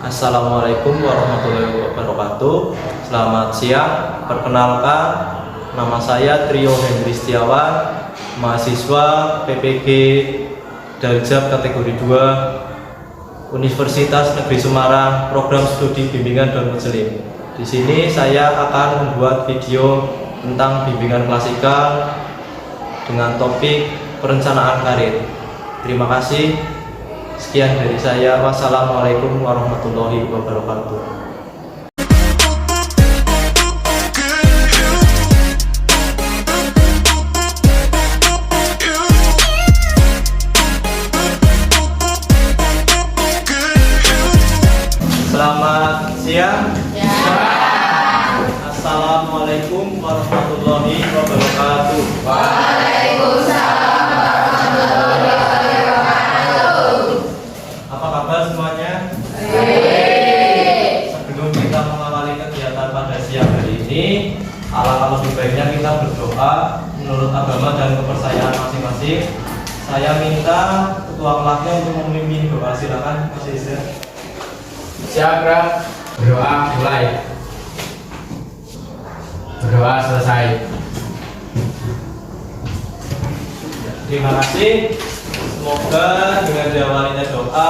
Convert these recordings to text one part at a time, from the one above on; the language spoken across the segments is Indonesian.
Assalamualaikum warahmatullahi wabarakatuh. Selamat siang. Perkenalkan, nama saya Trio Hendri Setiawan, mahasiswa PPG Daljab kategori 2 Universitas Negeri Semarang, program studi bimbingan dan muslim. Di sini saya akan membuat video tentang bimbingan klasikal dengan topik perencanaan karir. Terima kasih. Sekian dari saya. Wassalamualaikum warahmatullahi wabarakatuh. Selamat siang. Assalamualaikum warahmatullahi wabarakatuh. Waalaikumsalam warahmatullahi wabarakatuh. Apa kabar semuanya? Baik. Sebelum kita mengawali kegiatan pada siang hari ini, alangkah lebih baiknya kita berdoa menurut agama dan kepercayaan masing-masing. Saya minta ketua kelasnya untuk memimpin doa. Silakan Mas Iza. Siap, berdoa mulai. Berdoa selesai. Terima kasih. Semoga dengan diawalinya doa,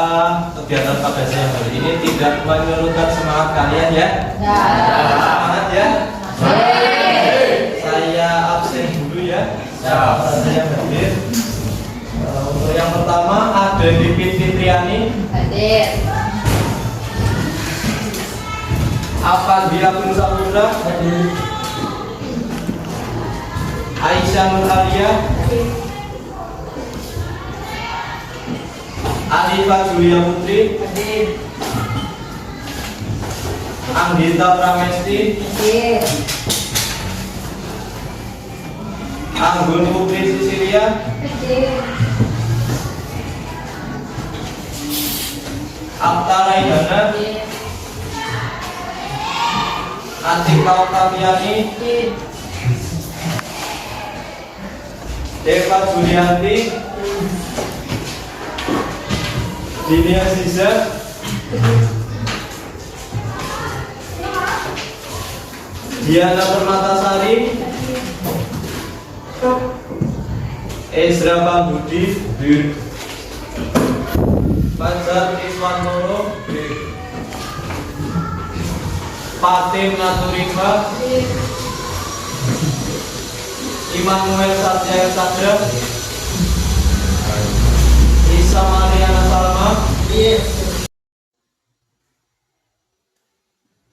kegiatan pada siang hari ini tidak menyurutkan semangat kalian ya. Semangat ya. Saya absen dulu ya. Saya hadir. Untuk yang pertama ada Dipit Fitriani, Hadir. Afandila Gun Saputra, Aisyah Nur Alia, Alifah Julia Putri, Hadir. Anggita Pramesti, Hadir. Anggun Putri Sisilia, Hadir. Apta Raidana, Hadir. Atika Oktaviani, Hadir. Deva Julianti, Dini Aziza, Diana Permatasari, Ezra Pambudi, Fajar Iswantoro, Fatim Naturima, Hadir. Immanuel Satya Sadra, Isa Mariana Salma.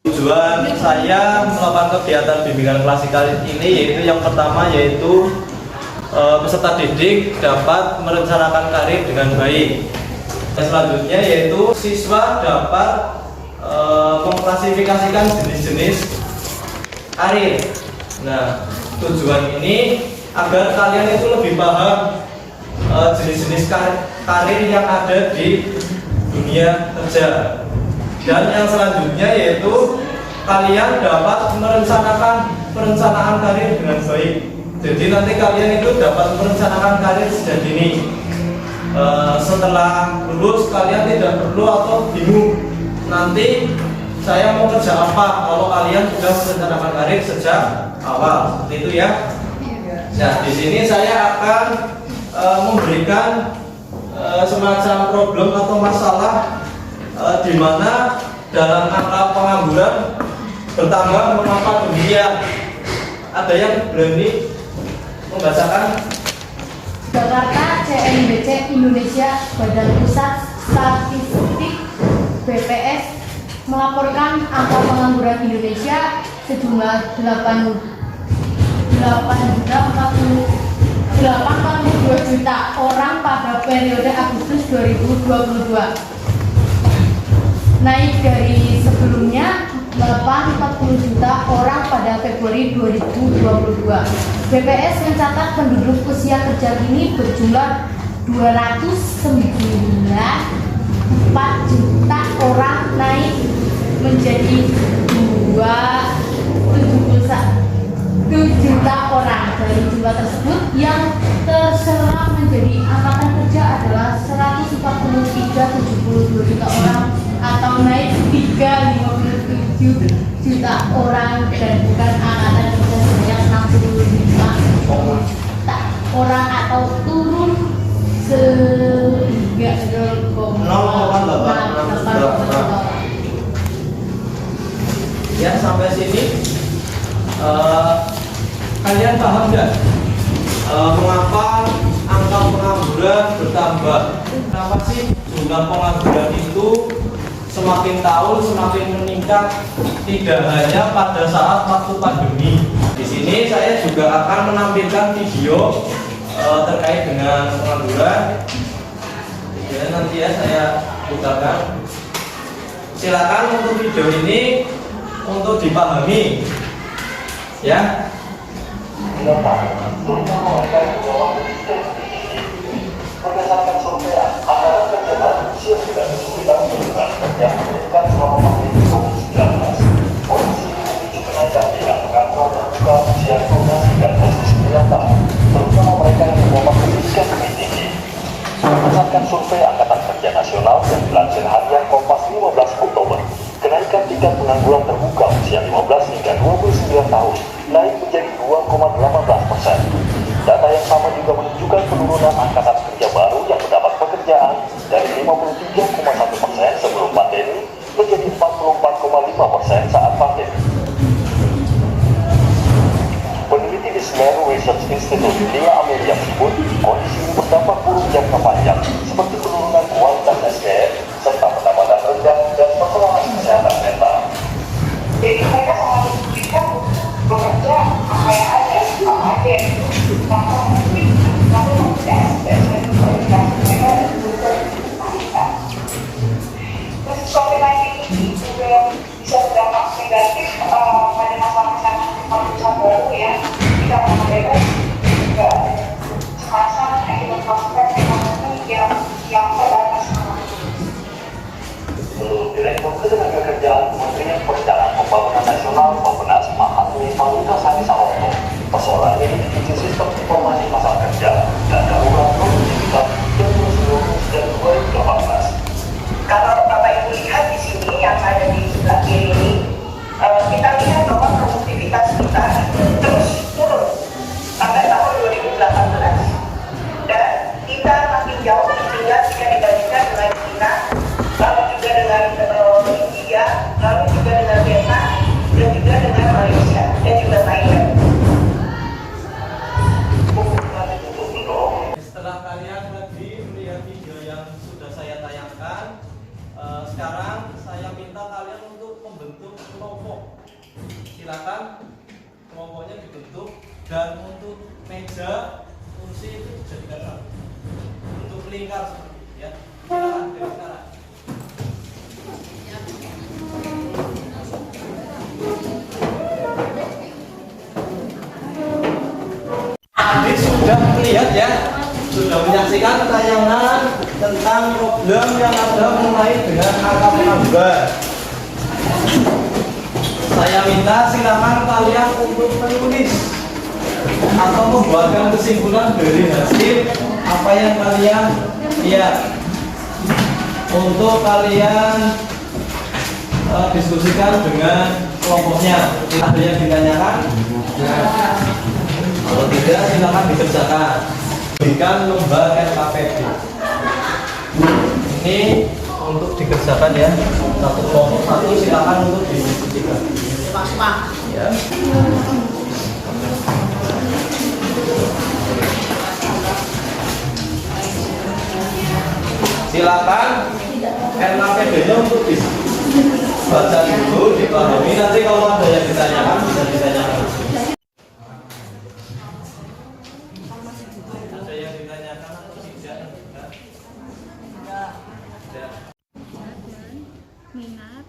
Tujuan saya melakukan kegiatan bimbingan klasikal ini yaitu yang pertama yaitu peserta didik dapat merencanakan karir dengan baik. Selanjutnya yaitu siswa dapat mengklasifikasikan jenis-jenis karir. Nah, tujuan ini agar kalian itu lebih paham jenis-jenis karir yang ada di dunia kerja. Dan yang selanjutnya yaitu kalian dapat merencanakan perencanaan karir dengan baik. Jadi nanti kalian itu dapat merencanakan karir sejak dini. Setelah lulus kalian tidak perlu atau bingung nanti saya mau kerja apa kalau kalian sudah merencanakan karir sejak awal. Seperti itu ya. Nah, di sini saya akan memberikan semacam problem atau masalah di mana dalam angka pengangguran bertambah mengapa demikian. Ada yang berani membacakan? Jakarta, CNBC Indonesia, Badan Pusat Statistik BPS melaporkan angka pengangguran Indonesia sejumlah 8,42 juta orang pada periode Agustus 2022, naik dari sebelumnya 8,40 juta orang pada Februari 2022. BPS mencatat penduduk usia kerja kini berjumlah 294 juta orang, naik menjadi 271 juta orang. Dari jumlah tersebut yang terserap menjadi angkatan kerja adalah 143,72 juta orang atau naik 57 juta orang dan bukan angkatan kerja sebanyak 65 orang atau turun sehingga 0,8%. Ya, sampai sini kalian paham nggak mengapa angka pengangguran bertambah? Kenapa sih jumlah pengangguran itu semakin tahun semakin meningkat, tidak hanya pada saat waktu pandemi. Di sini saya juga akan menampilkan video terkait dengan pengangguran. Ya, nanti ya saya putarkan. Silakan untuk video ini untuk dipahami, ya. Berdasarkan survei anggaran kerja baru usia 39 bulan yang dilakukan selama pandemi COVID-19, polisi menuju kenaikan bidang pengangguran terbuka usia 12 hingga 29 tahun, terutama mereka yang membawa pendidikan lebih tinggi. Berdasarkan survei Angkatan Kerja Nasional yang dilansir harian Kompas 15 Oktober, kenaikan tingkat pengangguran terbuka usia 15 hingga 29 tahun naik menjadi 2,18%. Data yang sama juga menunjukkan penurunan angkatan kerja baru yang mendapat pekerjaan dari 53,1% sebelum pandemi menjadi 44,5% saat pandemi. Peneliti di Semeru Research Institute Lia Amelia menyebut kondisi ini berdampak buruk jangka panjang seperti penurunan kualitas SDM serta pendapatan rendah dan persoalan kesehatan mental. Jadi mereka sangat membutuhkan bekerja apa yang ada, maka mungkin tidak mereka terus COVID-19 ini juga bisa berdampak negatif pada masa-masa perusahaan baru ya. Kita mereka juga semasa akibat prospek ekonomi yang terbatas. Menurut Direktur Ketenagakerjaan Kementerian Perencanaan Pembangunan Nasional Bappenas Mahatmi Paluda Sari Sarono, persoalan ini dipicu sistem informasi pasar kerja dan darurat produktivitas yang terus menurun sejak 2018. Kalau Bapak Ibu lihat di sini yang ada di sebelah kiri ini, kita lihat bahwa produktivitas kita terus turun sampai tahun 2018 dan kita makin jauh tertinggal jika dibandingkan dengan China, lalu juga dengan India, lalu juga dengan Vietnam, dan juga dengan Malaysia dan juga Thailand. Setelah kalian tadi melihat video yang sudah saya tayangkan, sekarang saya minta kalian untuk membentuk kelompok. Silakan kelompoknya dibentuk, dan untuk meja kursi itu dijadikan untuk lingkar seperti ini, ya. Silakan dari sekarang. Adik sudah melihat ya, sudah menyaksikan tayangan tentang problem yang ada mengenai dengan angka pengangguran. Saya minta silakan kalian untuk menulis atau membuatkan kesimpulan dari hasil apa yang kalian lihat untuk kalian diskusikan dengan kelompoknya. Ada yang ditanyakan? Kalau tidak, silakan dikerjakan. Berikan lembar LKPD. Ini untuk dikerjakan ya. Satu kelompok satu, silakan untuk didiskusikan. Ya. Silakan LKPD-nya untuk dibaca dulu, dipahami. Nanti kalau ada yang ditanyakan bisa ditanyakan. Ada yang ditanyakan atau tidak? Tidak. Minat.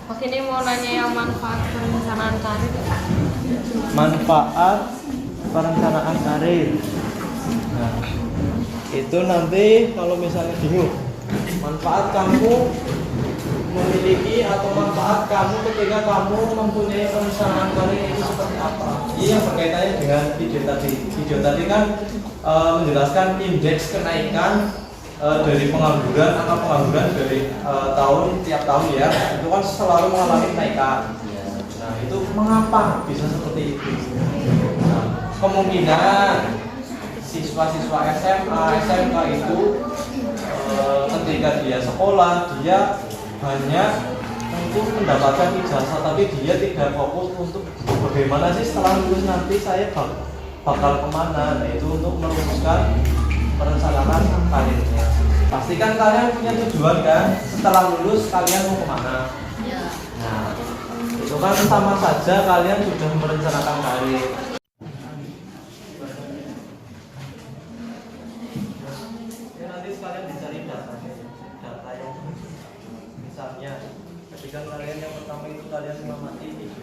Mas ini mau nanya yang manfaat perencanaan karir. Manfaat perencanaan karir. Nah, itu nanti kalau misalnya bingung manfaat kamu bermanfaat ketika kamu mempunyai perencanaan karir itu seperti apa. Ini yang berkaitannya dengan video tadi. Video tadi kan menjelaskan indeks kenaikan dari pengangguran, angka pengangguran dari tiap tahun ya, itu kan selalu mengalami kenaikan. Nah, itu mengapa bisa seperti itu? Nah, kemungkinan siswa-siswa SMA, SMK itu ketika dia sekolah, dia hanya untuk mendapatkan ijazah, tapi dia tidak fokus untuk bagaimana sih setelah lulus nanti saya bakal kemana. Nah, itu untuk merumuskan merencanakan karirnya. Pastikan kalian punya tujuan kan, setelah lulus kalian mau kemana. Nah, itu kan sama saja kalian sudah merencanakan karir. Ya, nanti sekalian dicari data yang misalnya ketika kalian yang pertama itu kalian mengamati video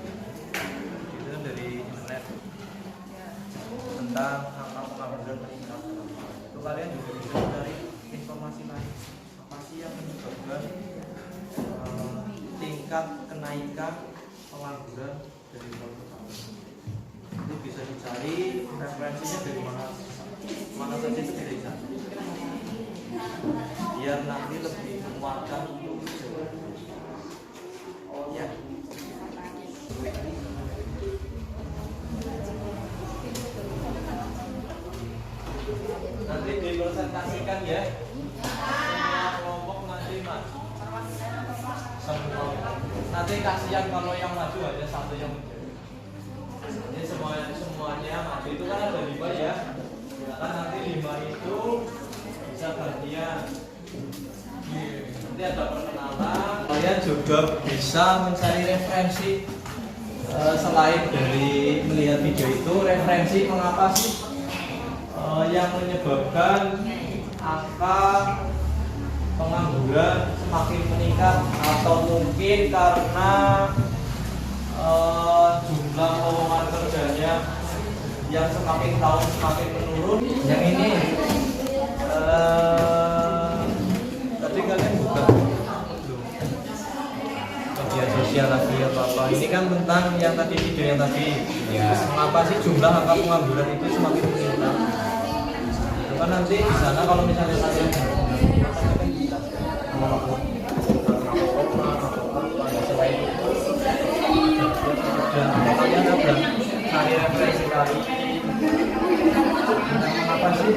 itu dari internet tentang angka pengangguran meningkat. Itu kalian juga bisa mencari informasi lain apa sih yang menyebabkan tingkat kenaikan pengangguran dari tahun ke tahun. Itu bisa dicari referensinya dari mana saja itu bisa dicari biar nanti lebih menguatkan untuk ya. Nanti dipresentasikan ya. Semua kelompok nanti maju. Semua. Nanti kasihan kalau yang maju hanya satu yang menjadi. Jadi semuanya maju itu kan ada 5 ya. Ya kan nanti 5 itu bisa gantian. Nanti ada perkenalan. Kalian juga bisa mencari referensi selain dari melihat video itu, referensi mengapa sih yang menyebabkan angka pengangguran semakin meningkat, atau mungkin karena jumlah lowongan kerjanya yang semakin tahun semakin menurun. Yang ini tadi kalian buka bagian sosial lagi apa ini kan tentang yang tadi video yang tadi ya, mengapa sih jumlah angka pengangguran itu semakin meningkat. Kan nanti di sana kalau misalnya kalian selain itu dan kalian ada cari referensi kali mengapa sih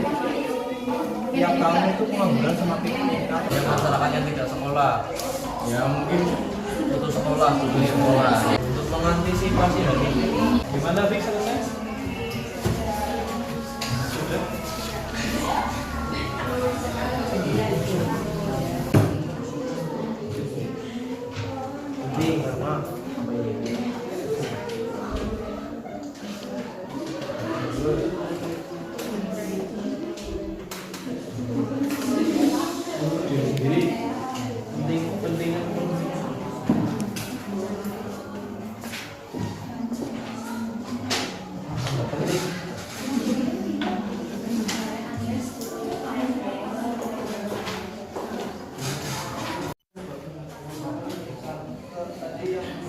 tiap tahun itu pengangguran semakin meningkat. Yang masyarakat yang tidak sekolah ya mungkin putus sekolah untuk mengantisipasi hal ini. Gimana Bik, selesai? Sudah? Penting karena jadi penting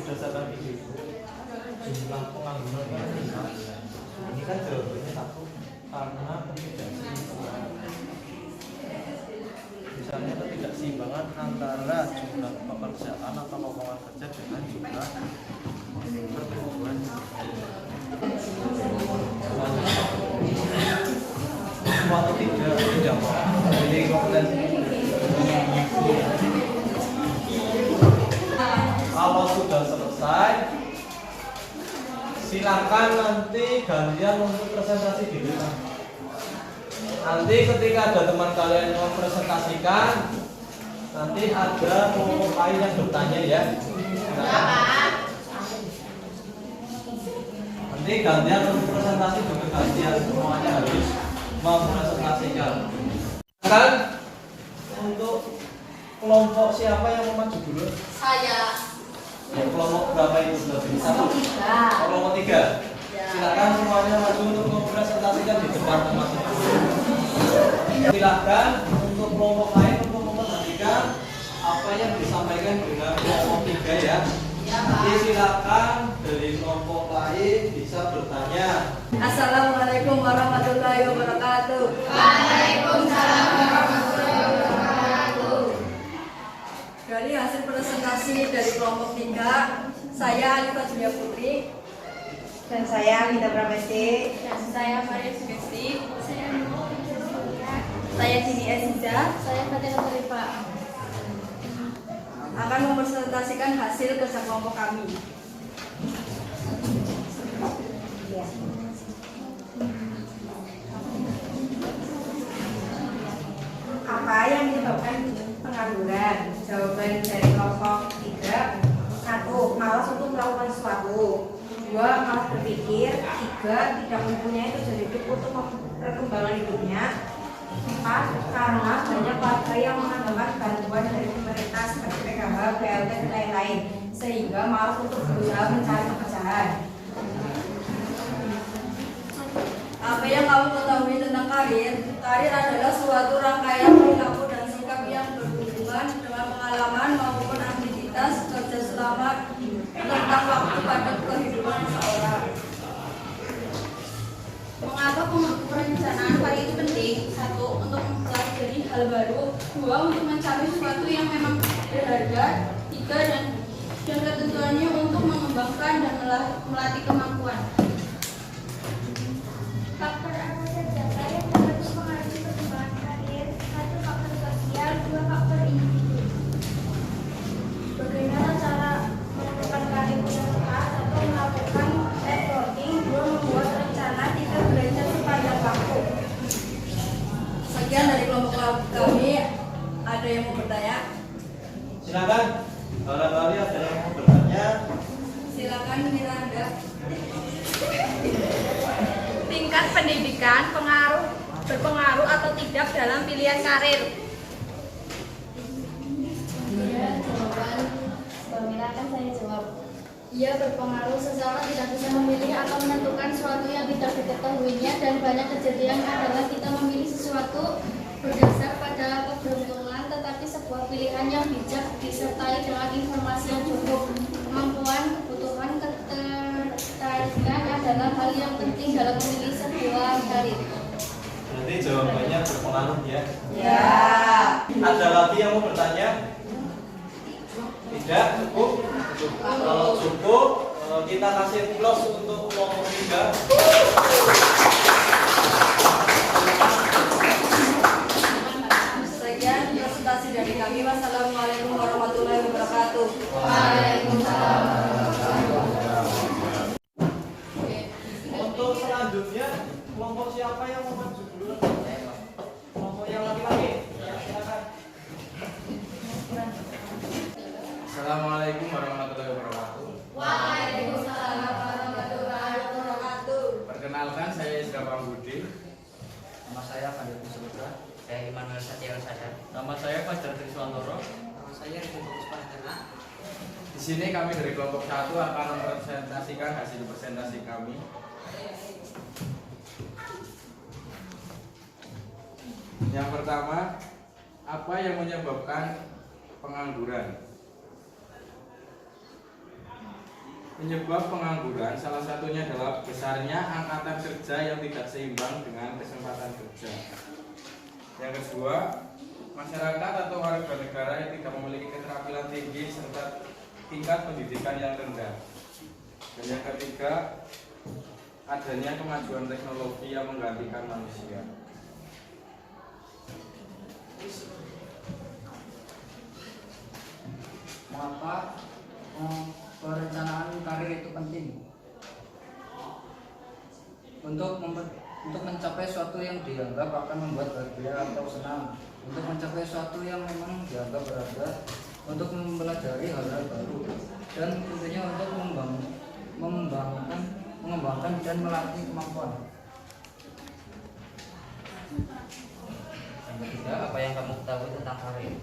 berdasarkan video itu jumlah pengangguran yang meningkat. Ini kan jawabannya satu, karena ketidakseimbangan. Misalnya ketidakseimbangan antara jumlah pekerjaan atau lowongan kerja dengan jumlah pertumbuhan. Suatu tidak jadi kompetensi. Kalau sudah selesai, silakan nanti gantian untuk presentasi di rumah. Nanti ketika ada teman kalian yang mempresentasikan, nanti ada kelompok lain yang bertanya ya. Silakan. Nanti gantian untuk presentasi juga gantian, semuanya harus mempresentasikan. Kan untuk kelompok siapa yang mau maju dulu? Saya. Ya, kelompok berapa itu berarti? Satu? Kelompok 3? Ya. Silakan semuanya maju untuk mempresentasikan di depan teman-teman. Silakan untuk kelompok lain untuk memperhatikan apa yang disampaikan dengan kelompok 3 ya. Oke, silakan dari kelompok lain bisa bertanya. Assalamualaikum warahmatullahi wabarakatuh. Waalaikumsalam warahmatullahi wabarakatuh. Dari hasil presentasi dari kelompok 3, saya Alifah Julia Putri Dan saya Minta Pramesti. Dan saya Maria Sugesti. saya Dini Aziza Saya Fatina Sarifah. akan mempresentasikan hasil kerja kelompok kami. Apa yang menyebabkan pengangguran? Jawaban dari kelompok 3. 1. Malas untuk melakukan sesuatu. 2. Malas berpikir. 3. Tidak mempunyai tujuan hidup untuk perkembangan hidupnya. 4. Karena banyak warga yang mengandalkan bantuan dari pemerintah seperti PKH, BLT, dan lain-lain, sehingga malas untuk berusaha mencari pekerjaan. Apa yang kamu ketahui tentang karir? Karir adalah suatu rangkaian perilaku dan sikap yang berhubungan dengan pengalaman maupun aktivitas kerja selama tentang waktu pada kehidupan seseorang. Mengapa perencanaan karir itu penting? 1. Untuk mempelajari hal baru. 2. Untuk mencari sesuatu yang memang berharga. 3. Dan ketentuannya untuk mengembangkan dan melatih kemampuan. Faktor apa saja yang dapat mempengaruhi perkembangan karir? 1. Faktor sosial, 2. Faktor individu. Bagaimana cara menentukan karir yang tepat? 1. Melakukan networking, 2. Membuat rencana, 3. Belajar sepanjang waktu. Sekian dari kelompok kami. Ada yang mau bertanya? Silakan. Barangkali ada yang mau bertanya. Silakan Miranda. Tingkat pendidikan berpengaruh atau tidak dalam pilihan karir? Iya, jawaban Mbak Mira kan saya jawab. Ia berpengaruh. Seseorang tidak bisa memilih atau menentukan sesuatu yang tidak diketahuinya, dan banyak kejadian adalah kita memilih sesuatu berdasar pada keberuntungan, tetapi sebuah pilihan yang bijak disertai dengan informasi yang cukup. Kemampuan, kebutuhan, ketertarikan adalah hal yang penting dalam memilih sebuah karir. Berarti jawabannya berpengaruh ya. Ya. Ada lagi yang mau bertanya? Tidak, cukup. Kalau cukup, kita kasih plus untuk kelompok 3. Sekian presentasi dari kami. Wassalamualaikum warahmatullahi wabarakatuh. Waalaikumsalam. Untuk selanjutnya, kelompok siapa yang mau maju dulu? Kelompok yang laki-laki. Ya, silakan. Assalamualaikum warahmatullahi wabarakatuh. Waalaikumsalam warahmatullahi wabarakatuh. Perkenalkan, saya Isra Pambudi. Nama saya Fadil Putra. Saya Immanuel Satya Sadar. Nama saya Fajar Triswantoro. Nama saya Rizky Puspardana. Di sini kami dari kelompok 1 akan mempresentasikan hasil presentasi kami. Yang pertama, apa yang menyebabkan pengangguran? Penyebab pengangguran salah satunya adalah besarnya angkatan kerja yang tidak seimbang dengan kesempatan kerja. Yang kedua, masyarakat atau warga negara yang tidak memiliki keterampilan tinggi serta tingkat pendidikan yang rendah. Dan yang ketiga, adanya kemajuan teknologi yang menggantikan manusia. Mengapa perencanaan karir itu penting? Untuk mencapai sesuatu yang dianggap akan membuat bahagia atau senang, untuk mencapai sesuatu yang memang dianggap berharga, untuk mempelajari hal-hal baru, dan tentunya untuk mengembangkan dan melatih kemampuan. Yang ketiga, apa yang kamu ketahui tentang karir?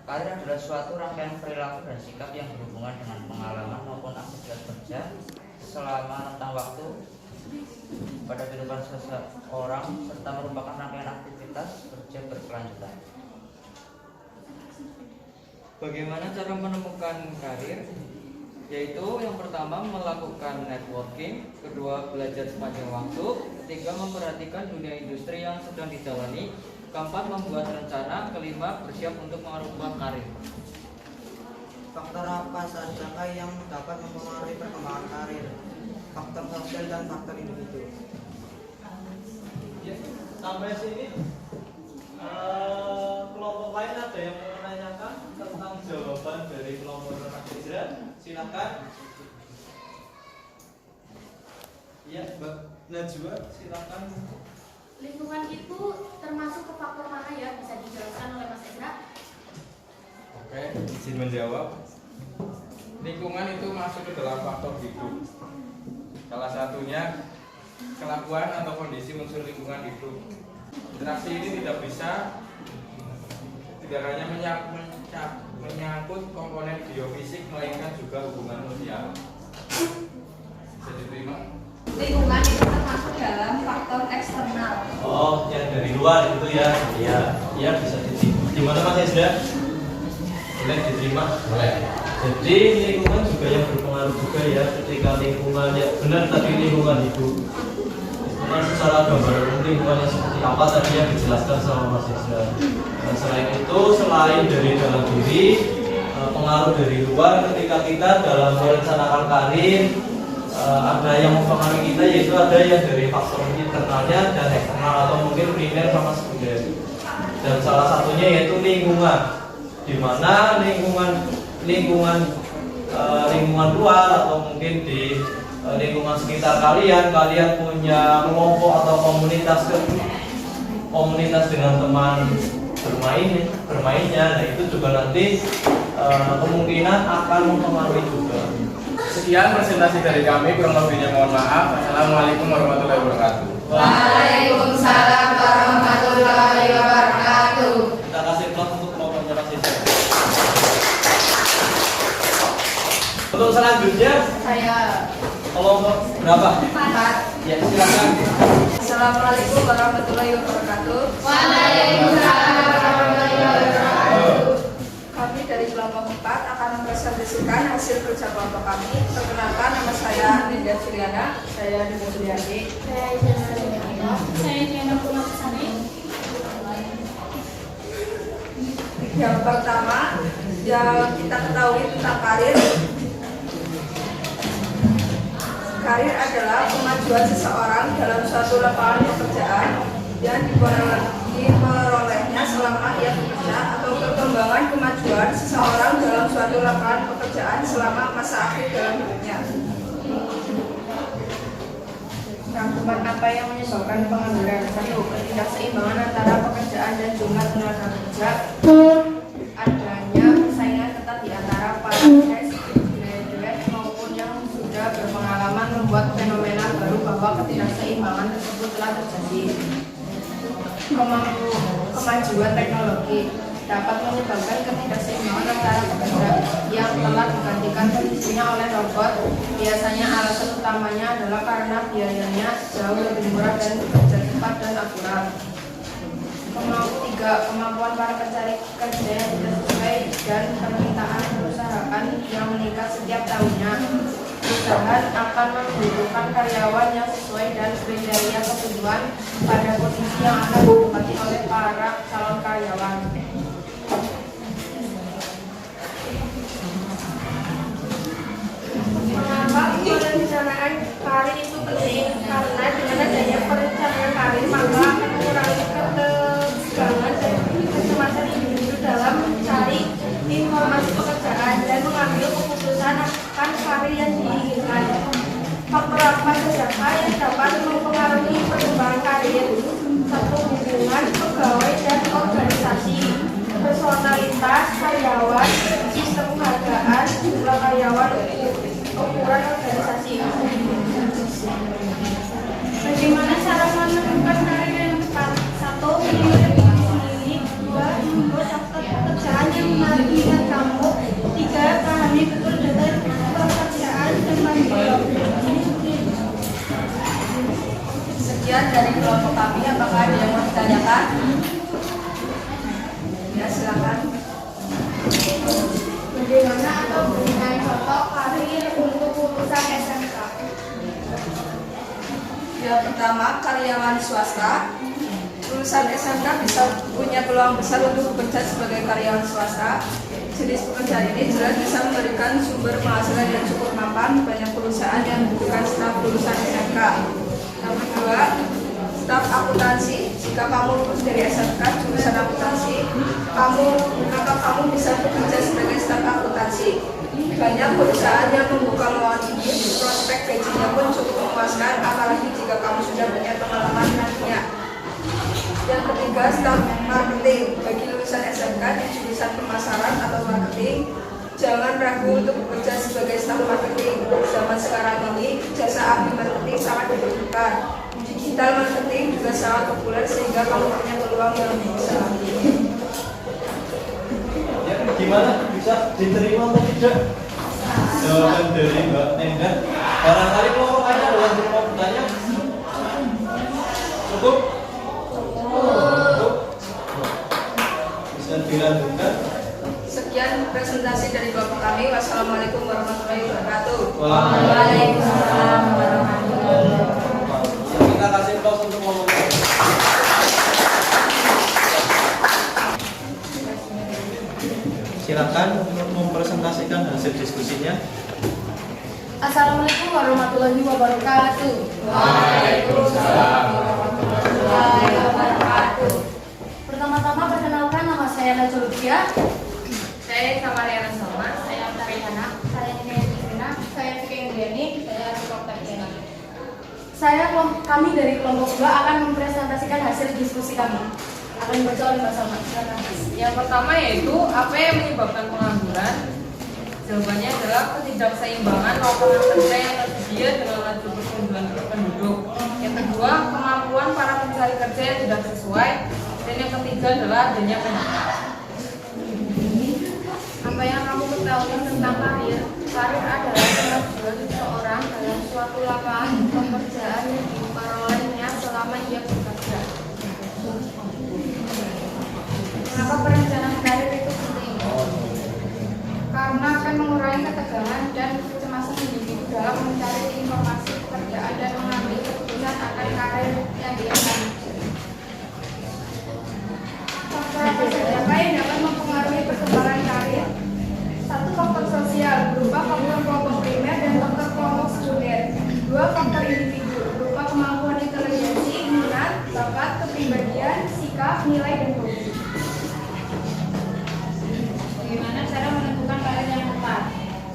Karir adalah suatu rangkaian perilaku dan sikap yang berhubungan dengan pengalaman maupun aktivitas kerja selama rentang waktu pada kehidupan seseorang, serta merupakan rangkaian aktivitas kerja berkelanjutan. Bagaimana cara menemukan karir? Yaitu yang pertama melakukan networking, kedua belajar sepanjang waktu, ketiga memperhatikan dunia industri yang sedang dijalani, keempat membuat rencana, kelima bersiap untuk merubah karir. Faktor apa saja yang dapat mempengaruhi perkembangan karir? Faktor sosial dan faktor individu. Ya, sampai sini kelompok lain ada yang mau menanyakan tentang jawaban dari kelompok Mas Izra? Silakan. Ya, Mbak Najwa, silakan. Lingkungan itu termasuk ke faktor mana ya? Bisa dijelaskan oleh Mas Ezra? Oke, izin menjawab. Lingkungan itu masuk ke dalam faktor hidup. Salah satunya kelakuan atau kondisi unsur lingkungan hidup. Interaksi ini tidak hanya menyangkut komponen biofisik, melainkan juga hubungan sosial. Bisa diterima? Lingkungan itu termasuk dalam faktor eksternal. Oh, yang dari luar itu ya? Iya, iya bisa diterima. Gimana Mas Ezra? Boleh diterima? Boleh. Jadi lingkungan juga yang berpengaruh juga ya, ketika lingkungan ya benar tadi lingkungan hidup. Nah, secara gambaran lingkungannya seperti apa tadi yang dijelaskan sama Mas Ezra. Dan selain itu, selain dari dalam diri, pengaruh dari luar ketika kita dalam merencanakan karir, ada yang mempengaruhi kita, yaitu ada yang dari faktor internalnya dan eksternal atau mungkin primer sama sekunder. Dan salah satunya yaitu lingkungan, di mana lingkungan luar atau mungkin di lingkungan sekitar kalian punya kelompok atau komunitas dengan teman bermainnya. Nah itu juga nanti kemungkinan akan mempengaruhi juga. Sekian presentasi dari kami, kurang lebihnya mohon maaf. Assalamualaikum warahmatullahi wabarakatuh. Waalaikumsalam warahmatullahi wabarakatuh. Kita kasih aplaus untuk kelompoknya Mas Ezra. Untuk selanjutnya Saya kelompok berapa? 4. Ya silakan. Assalamualaikum warahmatullahi wabarakatuh. Waalaikumsalam warahmatullahi wabarakatuh. Kami dari kelompok 4 akan mempresentasikan hasil kerja kelompok kami. Perkenalkan, nama saya Linda Juliana. Saya Dinda Julianti. Saya Jana Juliana. Saya Diana Punaksari. Yang pertama, yang kita ketahui tentang karir. Karir adalah kemajuan seseorang dalam suatu lapangan pekerjaan yang diperolehnya selama ia bekerja, atau perkembangan kemajuan seseorang dalam suatu lapangan pekerjaan selama masa akhir dalam hidupnya. Rangkuman apa yang menyebabkan pengangguran? 1. Ketidakseimbangan antara pekerjaan dan jumlah tenaga kerja. Adanya persaingan ketat di antara para fresh graduate maupun yang sudah berpengalaman membuat fenomena baru bahwa ketidakseimbangan tersebut telah terjadi. Kemajuan teknologi dapat menyebabkan ketidakseimbangan antara pekerja yang telah digantikan posisinya oleh robot. Biasanya alasan utamanya adalah karena biayanya jauh lebih murah dan bekerja cepat dan akurat. 3. Kemampuan para pencari kerja yang tidak sesuai dan permintaan perusahaan yang meningkat setiap tahunnya. Perusahaan akan membutuhkan karyawan yang sesuai dan kriteria kebutuhan pada posisi yang akan ditempati oleh para calon karyawan. Mengapa perencanaan karir itu penting? Karena dengan adanya perencanaan karir maka akan mengurangi ketegangan dan kecemasan individu dalam mencari informasi pekerjaan dan mengambil keputusan akan karir yang diinginkan. Faktor apa saja yang dapat mempengaruhi perkembangan karir? 1. Hubungan pegawai dan organisasi, personalitas karyawan, sistem penghargaan, jumlah karyawan, ukuran organisasi. Bagaimana cara menentukan karir yang tepat? 1. Menilai diri sendiri. 2. Membuat daftar pekerjaan yang menarik minat kamu. 3. Pahami betul detail pekerjaan dan mandiri. Sekian dari kelompok kami. Apakah ada yang mau ditanyakan? Ya, silakan. Yang pertama, karyawan swasta. Lulusan SMK bisa punya peluang besar untuk bekerja sebagai karyawan swasta. Jenis pekerjaan ini jelas bisa memberikan sumber penghasilan yang cukup mapan. Banyak perusahaan yang membutuhkan staf lulusan SMK. Yang kedua, staf akuntansi. Jika kamu lulus dari SMK jurusan akuntansi, maka kamu bisa bekerja sebagai staf akuntansi. Banyak perusahaan yang membuka lowongan ini, prospek gajinya pun cukup memuaskan, apalagi jika kamu sudah punya pengalaman nantinya. Yang ketiga, staf marketing. Bagi lulusan SMK di jurusan pemasaran atau marketing, jangan ragu untuk bekerja sebagai staf marketing. Zaman sekarang ini, jasa ahli marketing sangat dibutuhkan. Digital marketing juga sangat populer sehingga kamu punya peluang yang besar. Ya, gimana? Bisa diterima atau tidak? Jawaban dari Mbak Nenda. Barangkali kelompok lain ada yang mau bertanya? Cukup? Cukup? Bisa dilanjutkan? Sekian presentasi dari Bapak kami. Wassalamualaikum warahmatullahi wabarakatuh. Waalaikumsalam warahmatullahi wabarakatuh. Kita kasih tos untuk ngomongnya. Silakan untuk mempresentasikan hasil diskusinya. Assalamualaikum warahmatullahi wabarakatuh. Waalaikumsalam warahmatullahi wabarakatuh. Pertama-tama perkenalkan, nama saya Najwa Lutfia. Saya Samariana Salma, saya Tarihana, Saya Nika Indriana. saya Tika Indriani, saya Rukok Tarihana. Kami dari kelompok 2 akan mempresentasikan hasil diskusi kami. Akan dibaca oleh Mbak Salma. Silakan. Yang pertama yaitu apa yang menyebabkan pengangguran? Jawabannya adalah ketidakseimbangan lapangan kerja yang tersedia dengan laju pertumbuhan penduduk. Yang kedua, kemampuan para pencari kerja yang tidak sesuai. Dan yang ketiga adalah adanya PHK. Apa yang kamu ketahui tentang karir? Karir adalah kemajuan seseorang dalam suatu lapangan pekerjaan yang diperolehnya selama ia bekerja. Mengapa perencanaan karir itu penting? Karena akan mengurangi ketegangan dan kecemasan individu dalam mencari informasi pekerjaan dan mengambil keputusan akan karir yang diinginkan. Faktor apa saja yang dapat mempengaruhi perkembangan karir? Satu, faktor sosial berupa faktor kelompok primer dan faktor kelompok sekunder. Dua, faktor individu berupa kemampuan intelijensi, minat, bakat, kepribadian, sikap, nilai, dan hobi. Bagaimana cara menentukan karir yang tepat?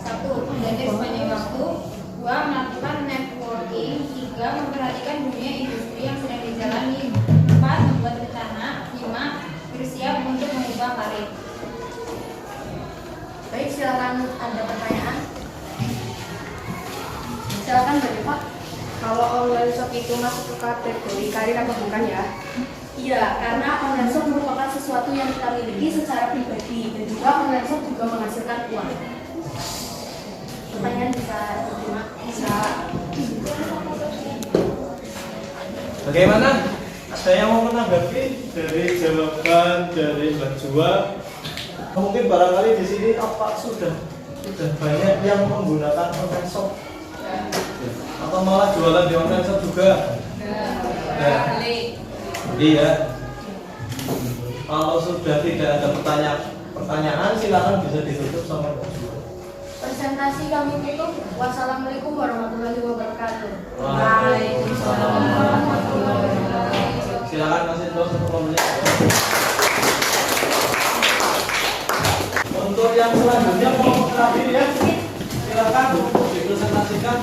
Satu, manajemen waktu. Dua, melakukan networking. Tiga, memperhatikan dunia industri yang sedang dijalani. Empat, membuat rencana. Lima, bersiap untuk mengubah karir. Baik, silakan, ada pertanyaan. Silakan dari Pak. Kalau online shop itu masuk ke kategori karir apa bukan ya? Iya, karena online shop merupakan sesuatu yang kita miliki secara pribadi dan juga online shop juga menghasilkan uang. Pertanyaan bisa diterima? Bisa. Bagaimana? Ada yang mau menanggapi dari jawaban dari Mbak Jua? Mungkin barangkali di sini apa sudah banyak yang menggunakan online shop atau malah jualan di online shop juga? Ya. Iya. Kalau sudah tidak ada pertanyaan, silakan bisa ditutup sama Mbak Jua. Presentasi kami tutup. Wassalamualaikum warahmatullahi wabarakatuh. Waalaikumsalam warahmatullahi wabarakatuh. Silakan kasih terus untuk ngomongnya. Untuk yang selanjutnya mau terakhir ya, silakan dipresentasikan.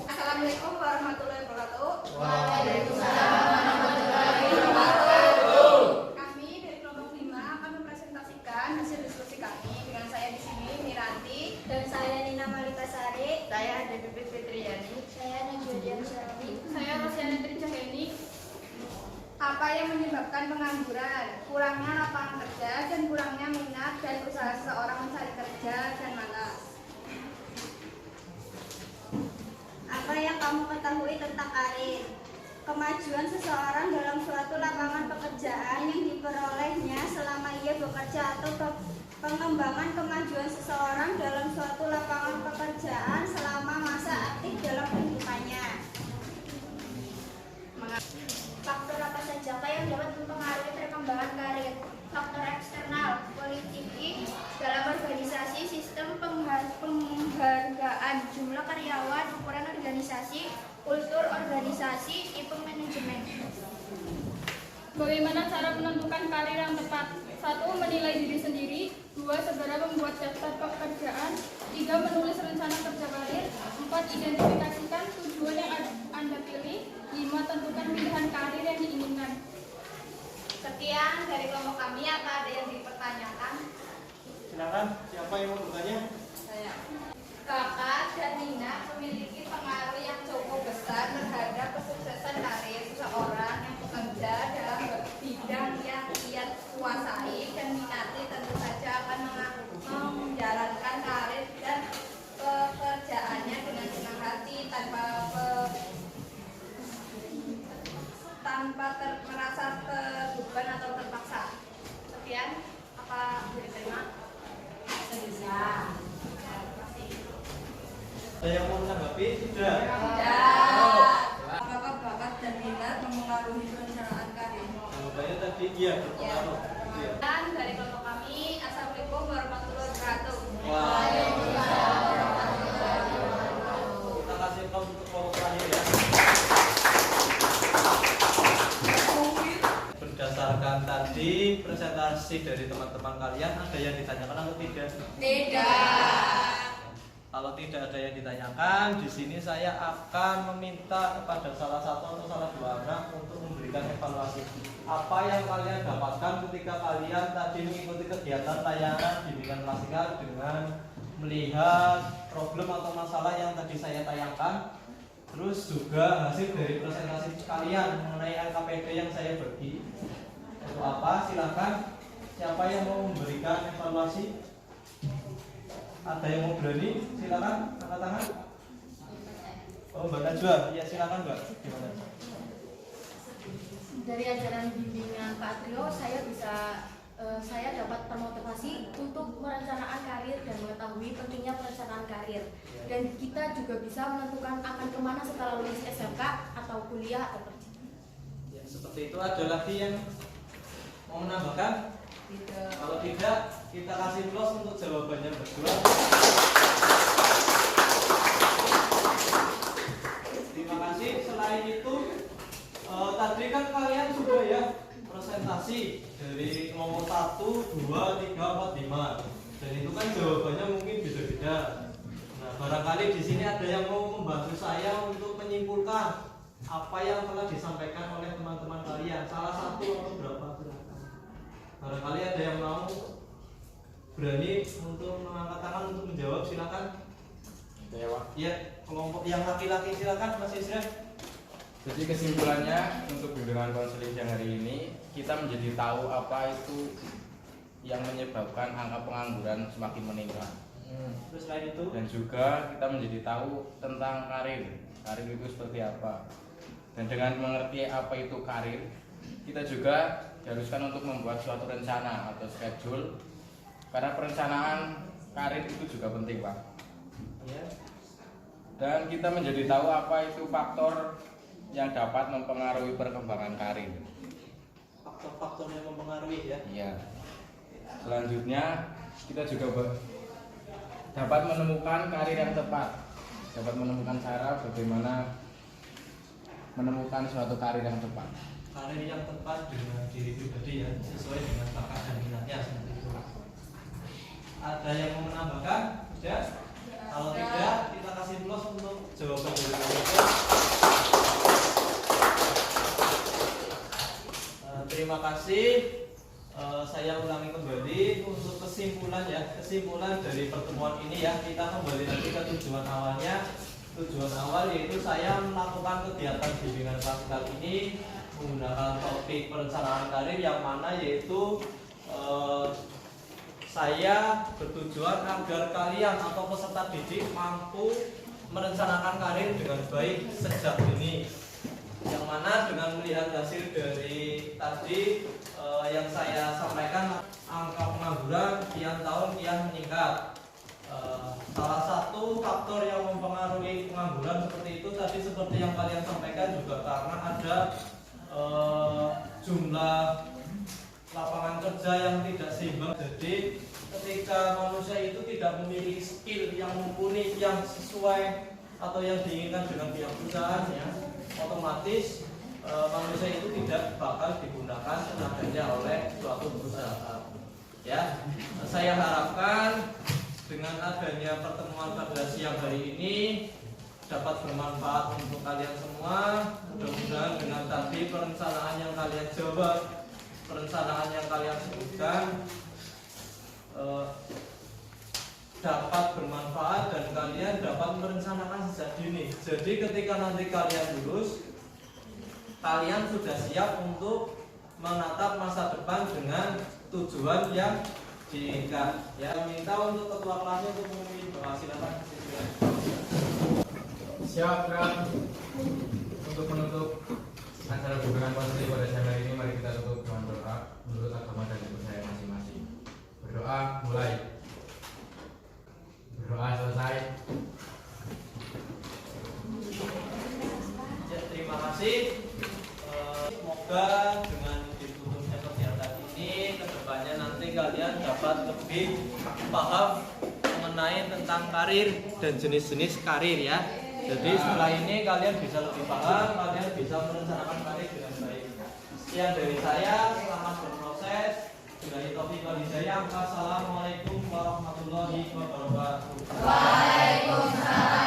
Assalamualaikum warahmatullahi wabarakatuh. Waalaikumsalam warahmatullahi wabarakatuh. Kami dari kelompok 5 akan mempresentasikan hasil diskusi kami dengan saya di sini Miranti Dan saya Nina Malika Sari. Saya DPP Fitriani. Saya Najwa Dian Syarfi. Saya Rosiana Trijaheni. Apa yang menyebabkan pengangguran? Kurangnya lapangan kerja dan kurangnya minat dan usaha seseorang mencari kerja dan malas. Apa yang kamu ketahui tentang karir? Kemajuan seseorang dalam suatu lapangan pekerjaan yang diperolehnya selama ia bekerja atau pengembangan kemajuan seseorang dalam suatu lapangan pekerjaan selama masa aktif nanti dalam kehidupannya. Faktor apa saja yang dapat mempengaruhi perkembangan karir? Faktor eksternal, politik dalam organisasi, sistem penghargaan, jumlah karyawan, ukuran organisasi, kultur organisasi, tipe manajemen. Bagaimana cara menentukan karir yang tepat? 1. Menilai diri sendiri. 2. Segera membuat daftar pekerjaan. 3. Menulis rencana kerja karir. 4. Identifikasikan tujuan yang Anda pilih. 5. Tentukan pilihan karir yang diinginkan. Sekian dari kelompok kami. Apa ada yang dipertanyakan? Silakan, siapa yang mau bertanya? Saya. Kakak dan Nina memiliki pengaruh yang cukup besar terhadap kesuksesan karir seseorang yang bekerja dalam bidang yang ia kuasai dan minati, tentu saja akan menjalankan karir dan pekerjaannya dengan senang hati tanpa merasa terbeban atau terpaksa. Sekian, apa boleh terima? Bisa. Ada yang mau menanggapi? Tidak. Apakah bakat dan minat mempengaruhi perencanaan karir? Jawabannya tadi iya, berpengaruh. Iya. Dan dari kelompok kami, Assalamualaikum warahmatullahi wabarakatuh. Kita kasih tahu untuk kelompok terakhir ya. Berdasarkan tadi presentasi dari teman-teman kalian, ada yang ditanyakan atau tidak? Tidak. Kalau tidak ada yang ditanyakan, di sini saya akan meminta kepada salah satu atau salah dua anak untuk memberikan evaluasi apa yang kalian dapatkan ketika kalian tadi mengikuti kegiatan layanan bimbingan klasikal dengan melihat problem atau masalah yang tadi saya tayangkan, terus juga hasil dari presentasi kalian mengenai LKPD yang saya bagi. Itu apa? Silakan. Siapa yang mau memberikan evaluasi? Ada yang mau berani? Silakan angkat tangan. Oh, Mbak Najwa, ya silakan Mbak. Gimana? Dari ajaran bimbingan Pak Trio, saya dapat termotivasi untuk merencanakan karir dan mengetahui pentingnya perencanaan karir. Dan kita juga bisa menentukan akan kemana setelah lulus SMK atau kuliah atau kerja. Ya, seperti itu. Ada lagi yang mau menambahkan? Tidak. Kalau tidak, kita kasih plus untuk jawabannya berdua. Terima kasih. Selain itu, tadi kan kalian sudah ya presentasi dari nomor 1, 2, 3, 4, 5. Dan itu kan jawabannya mungkin beda-beda. Nah, barangkali di sini ada yang mau membantu saya untuk menyimpulkan apa yang telah disampaikan oleh teman-teman kalian. Salah satu atau berapa? Barangkali ada yang mau berani untuk mengangkat tangan untuk menjawab, silakan. Ya, kelompok yang laki-laki silakan Mas Isra. Jadi kesimpulannya untuk bimbingan konseling yang hari ini, kita menjadi tahu apa itu yang menyebabkan angka pengangguran semakin meningkat. Terus selain itu, Dan juga kita menjadi tahu tentang karir itu seperti apa. Dan dengan mengerti apa itu karir, kita juga diharuskan untuk membuat suatu rencana atau schedule, karena perencanaan karir itu juga penting, Pak. ya, Dan kita menjadi tahu apa itu faktor yang dapat mempengaruhi perkembangan karir. faktor-faktor yang mempengaruhi ya. Iya. Selanjutnya kita juga dapat menemukan karir yang tepat, dapat menemukan cara bagaimana menemukan suatu karir yang tepat. Karir yang tepat dengan diri pribadi ya, sesuai dengan bakat dan minatnya seperti itu. Ada yang mau menambahkan? Tidak? Kalau tidak, kita kasih plus untuk jawaban dari kalian. Terima kasih. Saya ulangi kembali untuk kesimpulan ya. Kesimpulan dari pertemuan ini ya, kita kembali lagi ke tujuan awalnya. Tujuan awal yaitu saya melakukan kegiatan bimbingan klasikal ini menggunakan topik perencanaan karir, yang mana yaitu saya bertujuan agar kalian atau peserta didik mampu merencanakan karir dengan baik sejak dini, yang mana dengan melihat hasil dari tadi yang saya sampaikan, angka pengangguran kian tahun kian meningkat. Salah satu faktor yang mempengaruhi pengangguran seperti itu tadi seperti yang kalian sampaikan juga karena ada jumlah lapangan kerja yang tidak seimbang. Jadi ketika manusia itu tidak memiliki skill yang mumpuni, yang sesuai atau yang diinginkan dengan pihak perusahaannya, otomatis manusia itu tidak bakal digunakan tenaganya oleh suatu perusahaan. Ya, saya harapkan dengan adanya pertemuan pada siang hari ini dapat bermanfaat untuk kalian semua. Mudah-mudahan dengan tadi perencanaan yang kalian jawab, perencanaan yang kalian sebutkan dapat bermanfaat dan kalian dapat merencanakan sejak dini. Jadi ketika nanti kalian lulus, kalian sudah siap untuk menatap masa depan dengan tujuan yang diinginkan. Ya, minta untuk ketua kelasnya untuk memimpin doa. Silakan. Siap, Kak. Untuk menutup acara bimbingan konseling pada siang hari ini, mari kita tutup dengan doa menurut agama dan kepercayaan masing-masing. Berdoa mulai. Berdoa selesai. Ya, terima kasih. Semoga dengan ditutupnya kegiatan ini kedepannya nanti kalian dapat lebih paham mengenai tentang karir dan jenis-jenis karir ya. Jadi setelah ini kalian bisa lebih paham, kalian bisa merencanakan karir dengan baik. Sekian dari saya, selamat berproses. Billahi taufiq wal hidayah. Wassalamualaikum warahmatullahi wabarakatuh. Waalaikumsalam.